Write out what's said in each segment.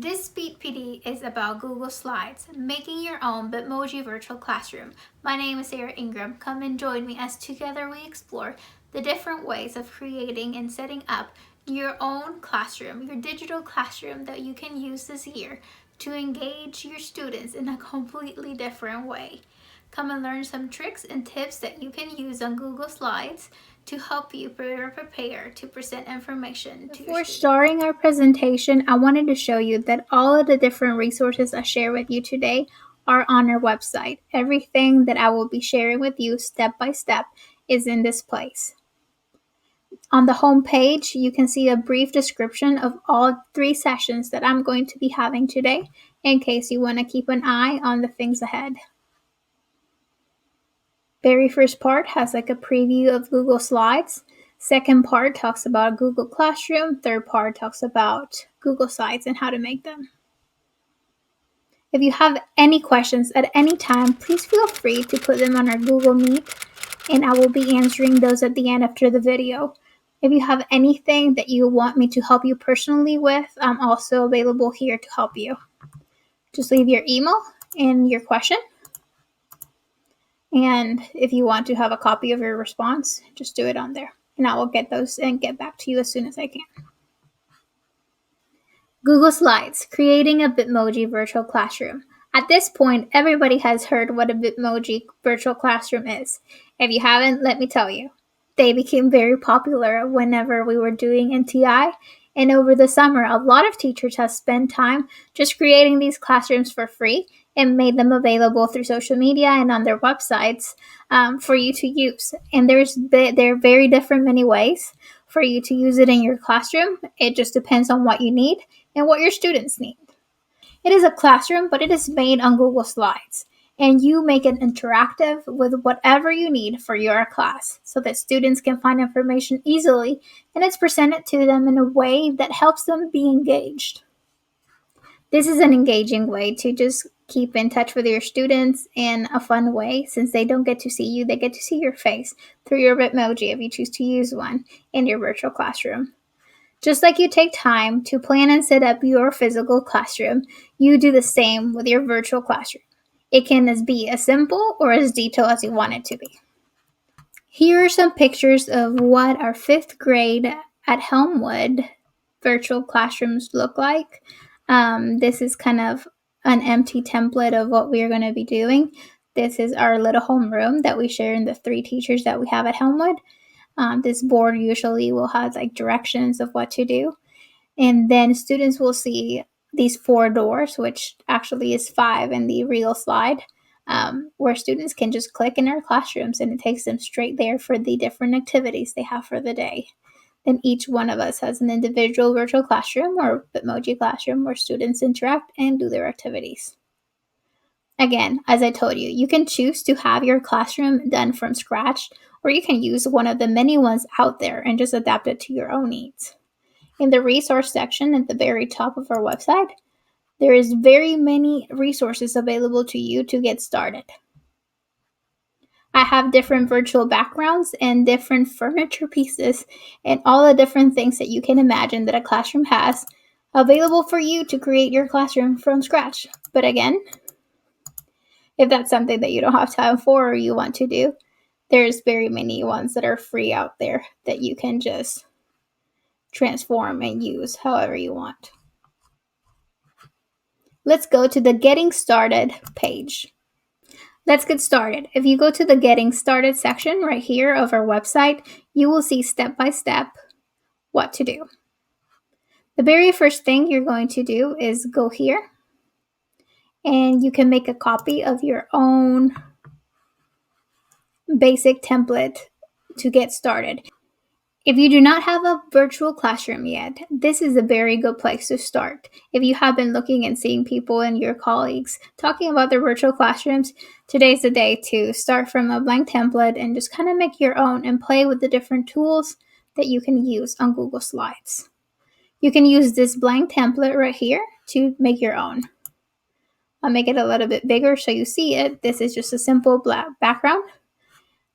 This Speed PD is about Google Slides, making your own Bitmoji virtual classroom. My name is Sara Ingram. Come and join me as together we explore the different ways of creating and setting up your own classroom, your digital classroom that you can use this year to engage your students in a completely different way. Come and learn some tricks and tips that you can use on Google Slides to help you prepare to present information to your students. Before starting our presentation, I wanted to show you that all of the different resources I share with you today are on our website. Everything that I will be sharing with you step by step is in this place. On the home page, you can see a brief description of all 3 sessions that I'm going to be having today in case you want to keep an eye on the things ahead. Very first part has like a preview of Google Slides. Second part talks about Google Classroom. Third part talks about Google Sites and how to make them. If you have any questions at any time, please feel free to put them on our Google Meet, and I will be answering those at the end after the video. If you have anything that you want me to help you personally with, I'm also available here to help you. Just leave your email and your question. And if you want to have a copy of your response, just do it on there. And I will get those and get back to you as soon as I can. Google Slides, creating a Bitmoji virtual classroom. At this point, everybody has heard what a Bitmoji virtual classroom is. If you haven't, let me tell you. They became very popular whenever we were doing NTI. And over the summer, a lot of teachers have spent time just creating these classrooms for free and made them available through social media and on their websites for you to use. And there are very different many ways for you to use it in your classroom. It just depends on what you need and what your students need. It is a classroom, but it is made on Google Slides. And you make it interactive with whatever you need for your class so that students can find information easily and it's presented to them in a way that helps them be engaged. This is an engaging way to just keep in touch with your students in a fun way. Since they don't get to see you, they get to see your face through your Bitmoji if you choose to use one in your virtual classroom. Just like you take time to plan and set up your physical classroom, you do the same with your virtual classroom. It can be as simple or as detailed as you want it to be. Here are some pictures of what our 5th grade at Helmwood virtual classrooms look like. This is kind of an empty template of what we're going to be doing. This is our little homeroom that we share in the 3 teachers that we have at Helmwood. This board usually will have like directions of what to do. And then students will see these 4 doors, which actually is 5 in the real slide, where students can just click in our classrooms and it takes them straight there for the different activities they have for the day. Then each one of us has an individual virtual classroom or Bitmoji classroom where students interact and do their activities. Again, as I told you, you can choose to have your classroom done from scratch, or you can use one of the many ones out there and just adapt it to your own needs. In the resource section at the very top of our website, there is very many resources available to you to get started. I have different virtual backgrounds and different furniture pieces and all the different things that you can imagine that a classroom has available for you to create your classroom from scratch. But again, if that's something that you don't have time for or you want to do, there's very many ones that are free out there that you can just transform and use however you want. Let's go to the Getting Started page. Let's get started. If you go to the Getting Started section right here of our website, you will see step by step what to do. The very first thing you're going to do is go here, and you can make a copy of your own basic template to get started. If you do not have a virtual classroom yet, this is a very good place to start. If you have been looking and seeing people and your colleagues talking about their virtual classrooms, today's the day to start from a blank template and just kind of make your own and play with the different tools that you can use on Google Slides. You can use this blank template right here to make your own. I'll make it a little bit bigger so you see it. This is just a simple black background,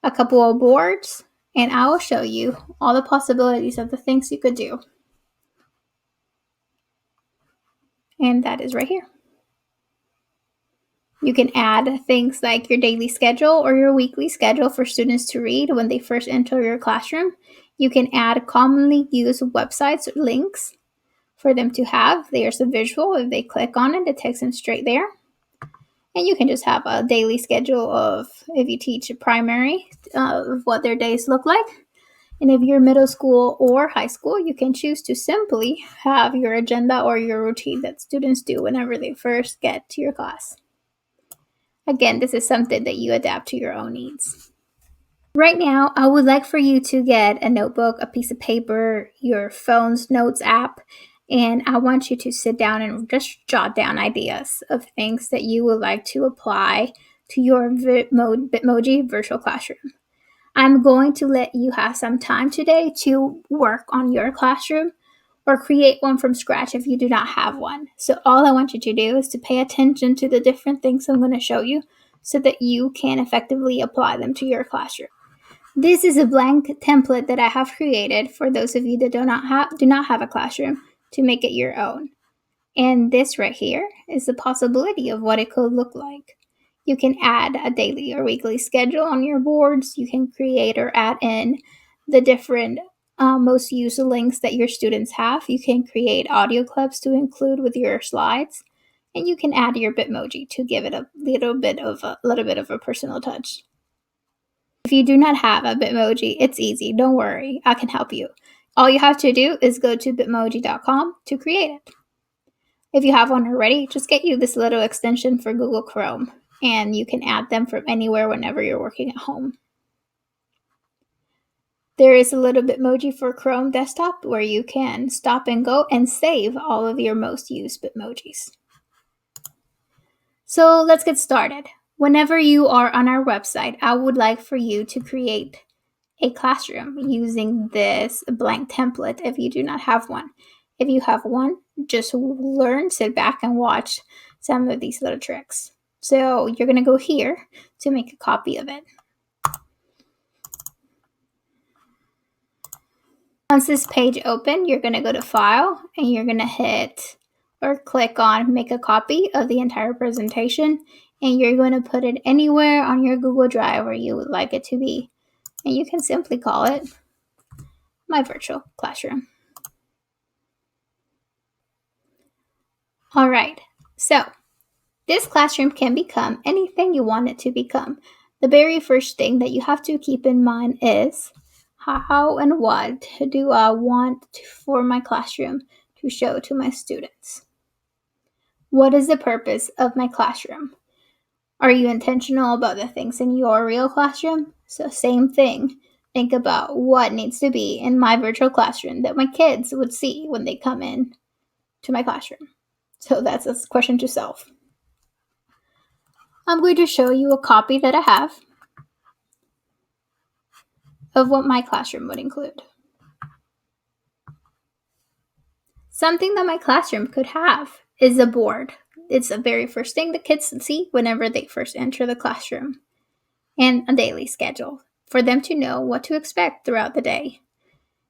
a couple of boards, and I will show you all the possibilities of the things you could do. and that is right here. You can add things like your daily schedule or your weekly schedule for students to read when they first enter your classroom. You can add commonly used websites or links for them to have. There's a visual. If they click on it, it takes them straight there. And you can just have a daily schedule of, if you teach primary, of what their days look like. And if you're middle school or high school, you can choose to simply have your agenda or your routine that students do whenever they first get to your class. Again, this is something that you adapt to your own needs. Right now, I would like for you to get a notebook, a piece of paper, your phone's notes app, and I want you to sit down and just jot down ideas of things that you would like to apply to your Bitmoji virtual classroom. I'm going to let you have some time today to work on your classroom or create one from scratch if you do not have one. So all I want you to do is to pay attention to the different things I'm going to show you so that you can effectively apply them to your classroom. This is a blank template that I have created for those of you that do not have a classroom to make it your own. And this right here is the possibility of what it could look like. You can add a daily or weekly schedule on your boards. You can create or add in the different most used links that your students have. You can create audio clips to include with your slides. And you can add your Bitmoji to give it a little bit of a personal touch. If you do not have a Bitmoji, it's easy. Don't worry. I can help you. All you have to do is go to bitmoji.com to create it. If you have one already, just get you this little extension for Google Chrome, and you can add them from anywhere whenever you're working at home. There is a little Bitmoji for Chrome desktop where you can stop and go and save all of your most used Bitmojis. So let's get started. Whenever you are on our website, I would like for you to create a classroom using this blank template if you do not have one. If you have one, just learn, sit back and watch some of these little tricks. So you're going to go here to make a copy of it. Once this page opens, you're going to go to File and you're going to hit or click on Make a Copy of the entire presentation, and you're going to put it anywhere on your Google Drive where you would like it to be. And you can simply call it My Virtual Classroom. All right, so this classroom can become anything you want it to become. The very first thing that you have to keep in mind is how and what do I want for my classroom to show to my students? What is the purpose of my classroom? Are you intentional about the things in your real classroom? So same thing. Think about what needs to be in my virtual classroom that my kids would see when they come in to my classroom. So that's a question to self. I'm going to show you a copy that I have of what my classroom would include. Something that my classroom could have is a board. It's the very first thing the kids see whenever they first enter the classroom. And a daily schedule for them to know what to expect throughout the day.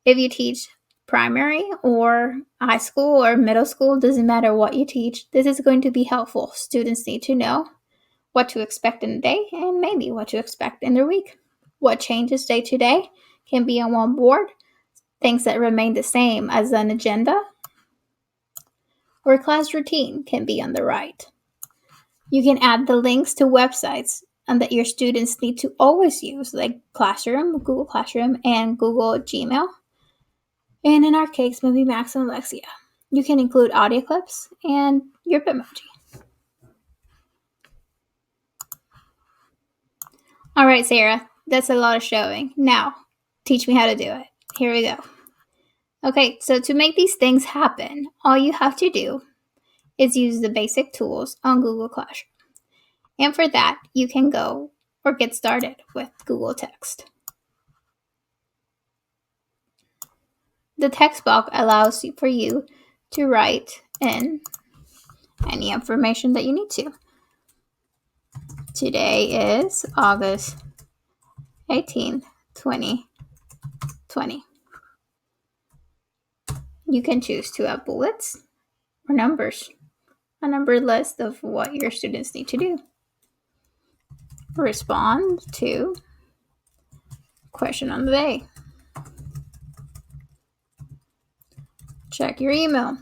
If you teach primary or high school or middle school, doesn't matter what you teach, this is going to be helpful. Students need to know what to expect in a day and maybe what to expect in their week. What changes day to day can be on one board, things that remain the same as an agenda or class routine can be on the right. You can add the links to websites and that your students need to always use, like Classroom, Google Classroom, and Google Gmail. And in our case, maybe Max and Alexia. You can include audio clips and your Bitmoji. All right, Sarah, that's a lot of showing. Now, teach me how to do it. Here we go. Okay, so to make these things happen, all you have to do is use the basic tools on Google Classroom. And for that, you can go or get started with Google Text. The text box allows for you to write in any information that you need to. Today is August 18th, 2020. You can choose to have bullets or numbers. a numbered list of what your students need to do. Respond to question on the day. Check your email.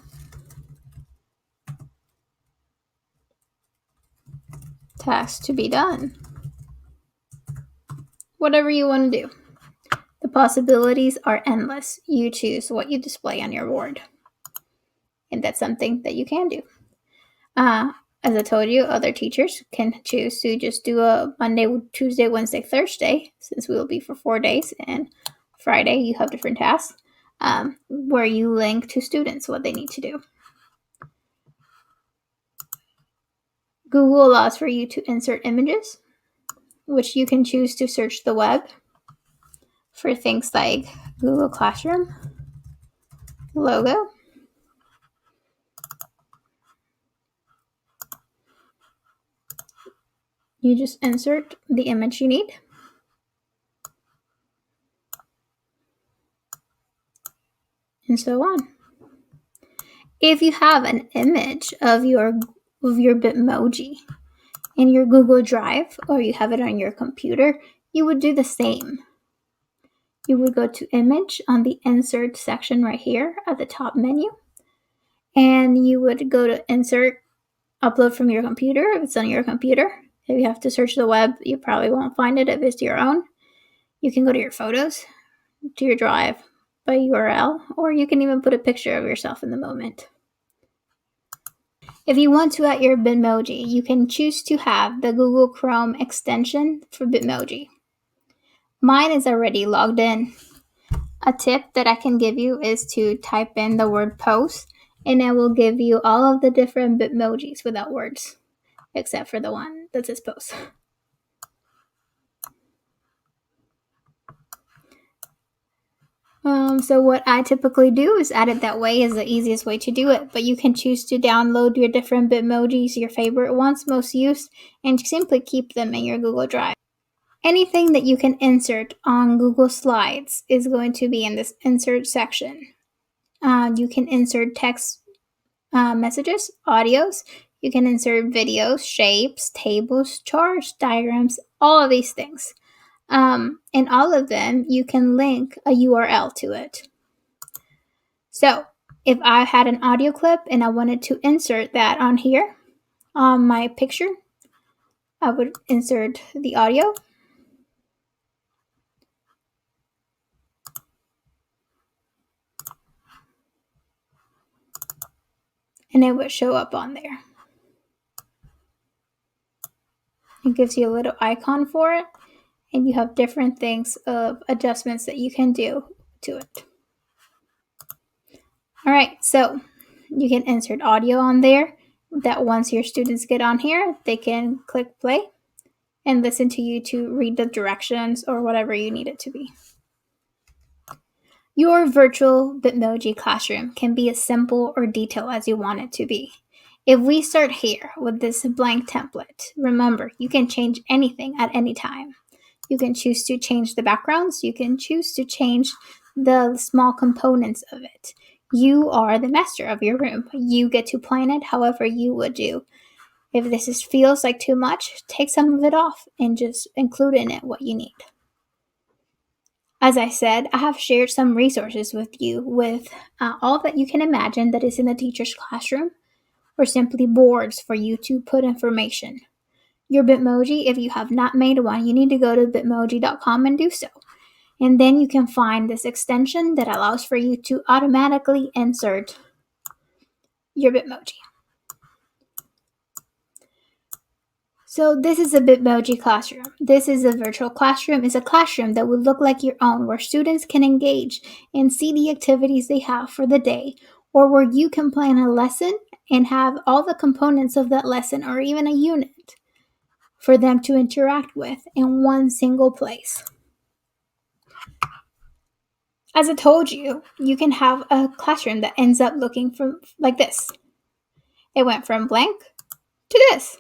Task to be done. Whatever you want to do. The possibilities are endless. You choose what you display on your board. And that's something that you can do. As I told you, other teachers can choose to just do a Monday, Tuesday, Wednesday, Thursday, since we will be for 4 days, and Friday you have different tasks, where you link to students what they need to do. Google allows for you to insert images, which you can choose to search the web for things like Google Classroom, logo, you just insert the image you need. And so on. If you have an image of your Bitmoji in your Google Drive, or you have it on your computer, you would do the same. You would go to image on the insert section right here at the top menu, and you would go to insert, upload from your computer if it's on your computer. If you have to search the web, you probably won't find it if it's your own. You can go to your photos, to your drive by URL, or you can even put a picture of yourself in the moment. If you want to add your Bitmoji, you can choose to have the Google Chrome extension for Bitmoji. Mine is already logged in. A tip that I can give you is to type in the word post, and it will give you all of the different Bitmojis without words, except for the one that says post. So what I typically do is add it that way is the easiest way to do it, but you can choose to download your different Bitmojis, your favorite ones most used, and simply keep them in your Google Drive. Anything that you can insert on Google Slides is going to be in this insert section. You can insert text messages, audios. You can insert videos, shapes, tables, charts, diagrams, all of these things. And all of them, you can link a URL to it. So if I had an audio clip and I wanted to insert that on here, on my picture, I would insert the audio. And it would show up on there. It gives you a little icon for it, and you have different things of adjustments that you can do to it. All right, so you can insert audio on there that once your students get on here, they can click play and listen to you to read the directions or whatever you need it to be. Your virtual Bitmoji classroom can be as simple or detailed as you want it to be. If we start here with this blank template, remember, you can change anything at any time. You can choose to change the backgrounds. You can choose to change the small components of it. You are the master of your room. You get to plan it however you would do. If this feels like too much, take some of it off and just include in it what you need. As I said, I have shared some resources with you with all that you can imagine that is in a teacher's classroom, or simply boards for you to put information. Your Bitmoji, if you have not made one, you need to go to bitmoji.com and do so. And then you can find this extension that allows for you to automatically insert your Bitmoji. So this is a Bitmoji classroom. This is a virtual classroom. It's a classroom that would look like your own, where students can engage and see the activities they have for the day, or where you can plan a lesson and have all the components of that lesson, or even a unit, for them to interact with in one single place. As I told you, you can have a classroom that ends up looking from like this. It went from blank to this.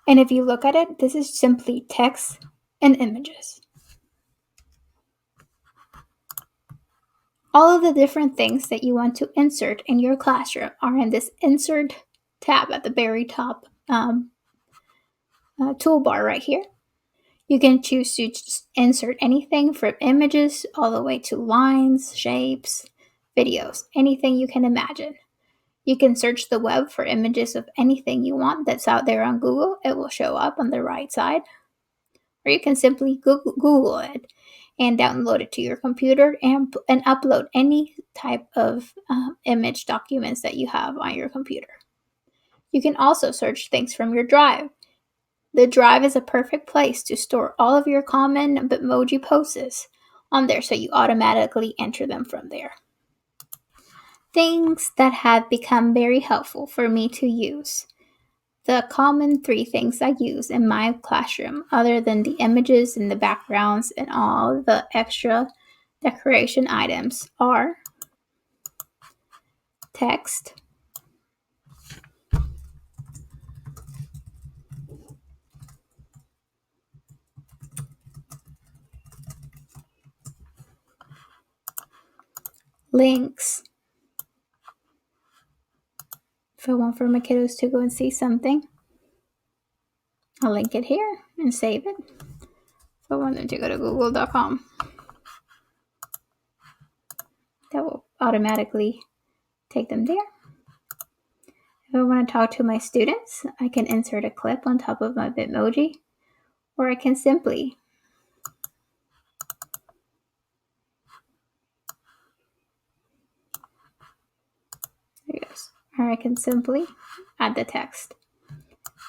And if you look at it, this is simply text and images. All of the different things that you want to insert in your classroom are in this Insert tab at the very top toolbar right here. You can choose to just insert anything from images all the way to lines, shapes, videos, anything you can imagine. You can search the web for images of anything you want that's out there on Google. It will show up on the right side. Or you can simply Google it and download it to your computer and upload any type of image documents that you have on your computer. You can also search things from your drive. The drive is a perfect place to store all of your common Bitmoji posts on there, so you automatically enter them from there. Things that have become very helpful for me to use. The common 3 things I use in my classroom, other than the images and the backgrounds and all the extra decoration items, are text, links. If I want for my kiddos to go and see something, I'll link it here and save it. If I want them to go to google.com, that will automatically take them there. If I want to talk to my students, I can insert a clip on top of my Bitmoji, or I can simply add the text.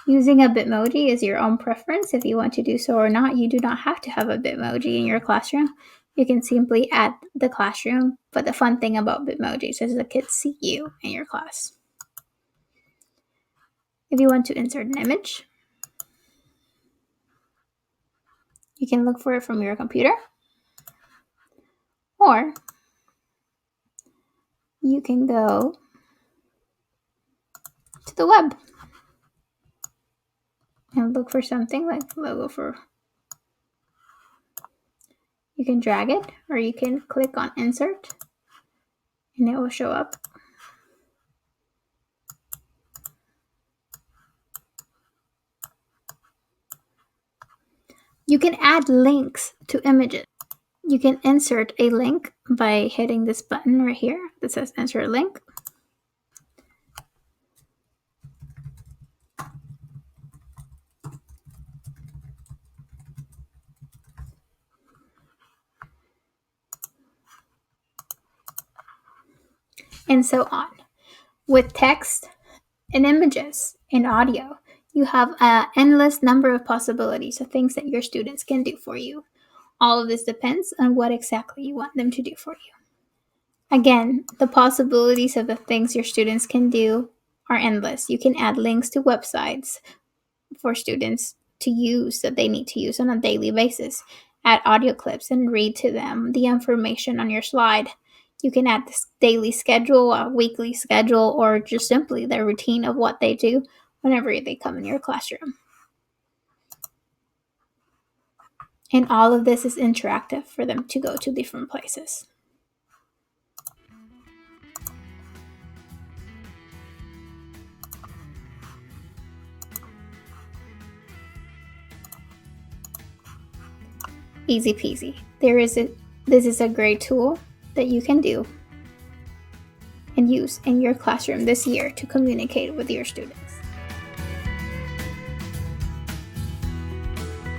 Using a Bitmoji is your own preference if you want to do so or not. You do not have to have a Bitmoji in your classroom. You can simply add the classroom, but the fun thing about Bitmojis is the kids see you in your class. If you want to insert an image, you can look for it from your computer, or you can go to the web and look for something like the logo for. You can drag it, or you can click on insert and it will show up. You can add links to images. You can insert a link by hitting this button right here that says insert link. And so on. With text and images and audio, you have an endless number of possibilities of things that your students can do for you. All of this depends on what exactly you want them to do for you. Again, the possibilities of the things your students can do are endless. You can add links to websites for students to use that they need to use on a daily basis. Add audio clips and read to them the information on your slide. You can add this daily schedule, a weekly schedule, or just simply their routine of what they do whenever they come in your classroom. And all of this is interactive for them to go to different places. Easy peasy. This is a great tool that you can do and use in your classroom this year to communicate with your students.